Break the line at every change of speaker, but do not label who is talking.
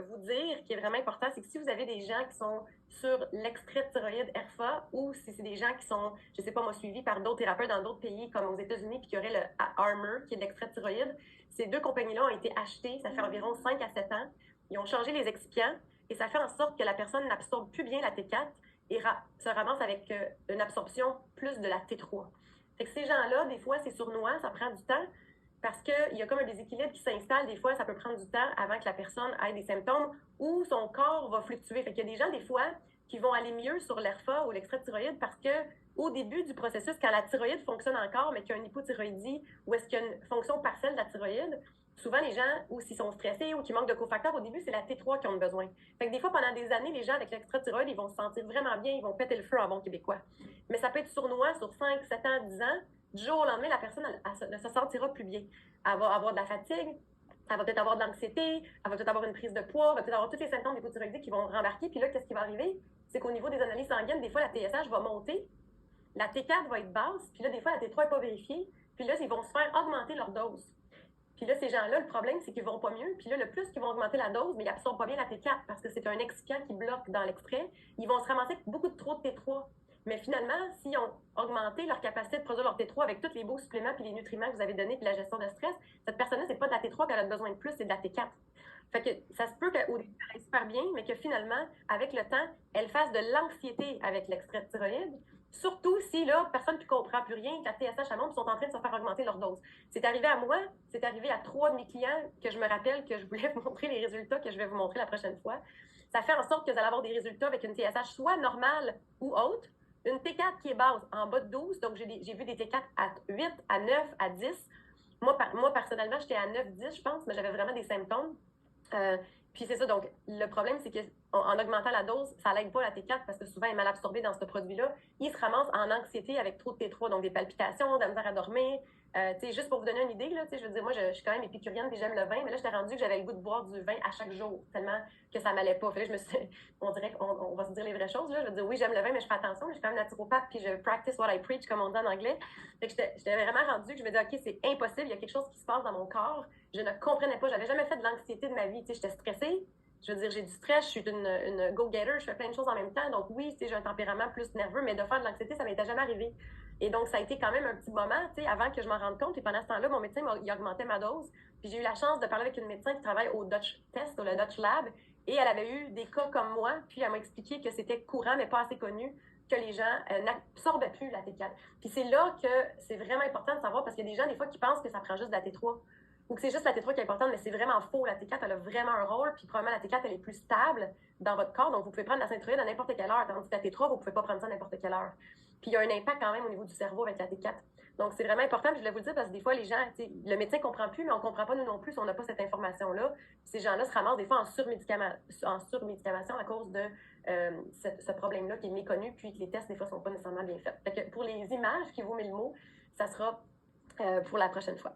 vous dire, qui est vraiment important, c'est que si vous avez des gens qui sont sur l'extrait de thyroïde ERFA ou si c'est des gens qui sont, je sais pas moi, suivis par d'autres thérapeutes dans d'autres pays comme aux États-Unis, puis qui auraient le Armour, qui est de l'extrait de thyroïde, ces deux compagnies-là ont été achetées, ça fait environ 5 à 7 ans. Ils ont changé les excipients et ça fait en sorte que la personne n'absorbe plus bien la T4 et se ramasse avec une absorption plus de la T3. Fait que ces gens-là, des fois, c'est sournois, ça prend du temps parce qu'il y a comme un déséquilibre qui s'installe. Des fois, ça peut prendre du temps avant que la personne ait des symptômes ou son corps va fluctuer. Fait qu'il y a des gens, des fois, qui vont aller mieux sur l'ERFA ou l'extrait de thyroïde parce que au début du processus, quand la thyroïde fonctionne encore, mais qu'il y a une hypothyroïdie ou est-ce qu'il y a une fonction partielle de la thyroïde, souvent les gens, ou s'ils sont stressés ou qu'ils manquent de cofacteurs, au début, c'est la T3 qui ont besoin. Fait que des fois, pendant des années, les gens avec l'extrait de thyroïde, ils vont se sentir vraiment bien, ils vont péter le feu en bon québécois. Mais ça peut être sournois sur 5, 7 ans, 10 ans. Du jour au lendemain, la personne ne se sentira plus bien. Elle va avoir de la fatigue, elle va peut-être avoir de l'anxiété, elle va peut-être avoir une prise de poids, elle va peut-être avoir tous les symptômes d'hypothyroïdie qui vont rembarquer. Puis là, qu'est-ce qui va arriver? C'est qu'au niveau des analyses sanguines, des fois, la TSH va monter, la T4 va être basse, puis là, des fois, la T3 n'est pas vérifiée. Puis là, ils vont se faire augmenter leur dose. Puis là, ces gens-là, le problème, c'est qu'ils vont pas mieux. Puis là, le plus qu'ils vont augmenter la dose, mais ils absorbent pas bien la T4 parce que c'est un excipient qui bloque dans l'extrait. Ils vont se ramasser avec beaucoup de trop de T3. Mais finalement, s'ils ont augmenté leur capacité de produire leur T3 avec tous les beaux suppléments puis les nutriments que vous avez donnés puis la gestion de stress, cette personne-là, c'est pas de la T3 qu'elle a besoin de plus, c'est de la T4. Fait que ça se peut qu'au début, elle aille super bien, mais que finalement, avec le temps, elle fasse de l'anxiété avec l'extrait de thyroïde. Surtout si, là, personne ne comprend plus rien, que la TSH à monte, sont en train de se faire augmenter leur dose. C'est arrivé à moi, c'est arrivé à 3 de mes clients que je me rappelle que je voulais vous montrer les résultats que je vais vous montrer la prochaine fois. Ça fait en sorte que vous allez avoir des résultats avec une TSH soit normale ou haute, une T4 qui est basse en bas de 12, donc j'ai vu des T4 à 8, à 9, à 10. Moi personnellement, j'étais à 9, 10, je pense, mais j'avais vraiment des symptômes. Puis c'est ça, donc le problème, c'est qu'en augmentant la dose, ça l'aide pas la T4 parce que souvent elle est mal absorbée dans ce produit-là. Il se ramasse en anxiété avec trop de T3, donc des palpitations, de la misère à dormir. Juste pour vous donner une idée, là, je veux dire, moi, je suis quand même épicurienne et j'aime le vin, mais là, j'étais rendue que j'avais le goût de boire du vin à chaque jour, tellement que ça m'allait pas. Fait là, on dirait qu'on va se dire les vraies choses, là. Je veux dire, oui, j'aime le vin, mais je fais attention, je suis quand même naturopathe, puis je practice what I preach, comme on dit en anglais. Fait que j'étais vraiment rendue que je me disais, OK, c'est impossible, il y a quelque chose qui se passe dans mon corps. Je ne comprenais pas, j'avais jamais fait de l'anxiété de ma vie, j'étais stressée. Je veux dire, j'ai du stress, je suis une go-getter, je fais plein de choses en même temps. Donc oui, j'ai un tempérament plus nerveux, mais de faire de l'anxiété, ça m'était jamais arrivé. Et donc, ça a été quand même un petit moment, avant que je m'en rende compte. Et pendant ce temps-là, mon médecin, il augmentait ma dose. Puis j'ai eu la chance de parler avec une médecin qui travaille au Dutch Test, au Dutch Lab. Et elle avait eu des cas comme moi. Puis elle m'a expliqué que c'était courant, mais pas assez connu, que les gens n'absorbaient plus la T4. Puis c'est là que c'est vraiment important de savoir, parce qu'il y a des gens, des fois, qui pensent que ça prend juste de la T3 ou que c'est juste la T3 qui est importante, mais c'est vraiment faux. La T4, elle a vraiment un rôle, puis probablement la T4, elle est plus stable dans votre corps, donc vous pouvez prendre la synthroïde à n'importe quelle heure, tandis que la T3, vous pouvez pas prendre ça à n'importe quelle heure. Puis il y a un impact quand même au niveau du cerveau avec la T4. Donc c'est vraiment important, puis je voulais vous le dire, parce que des fois, les gens, le médecin comprend plus, mais on comprend pas nous non plus si on n'a pas cette information-là. Ces gens-là se ramassent des fois en surmédicamation à cause de ce problème-là qui est méconnu, puis que les tests, des fois, sont pas nécessairement bien faits. Fait que pour les images qui vous met le mot, ça sera pour la prochaine fois.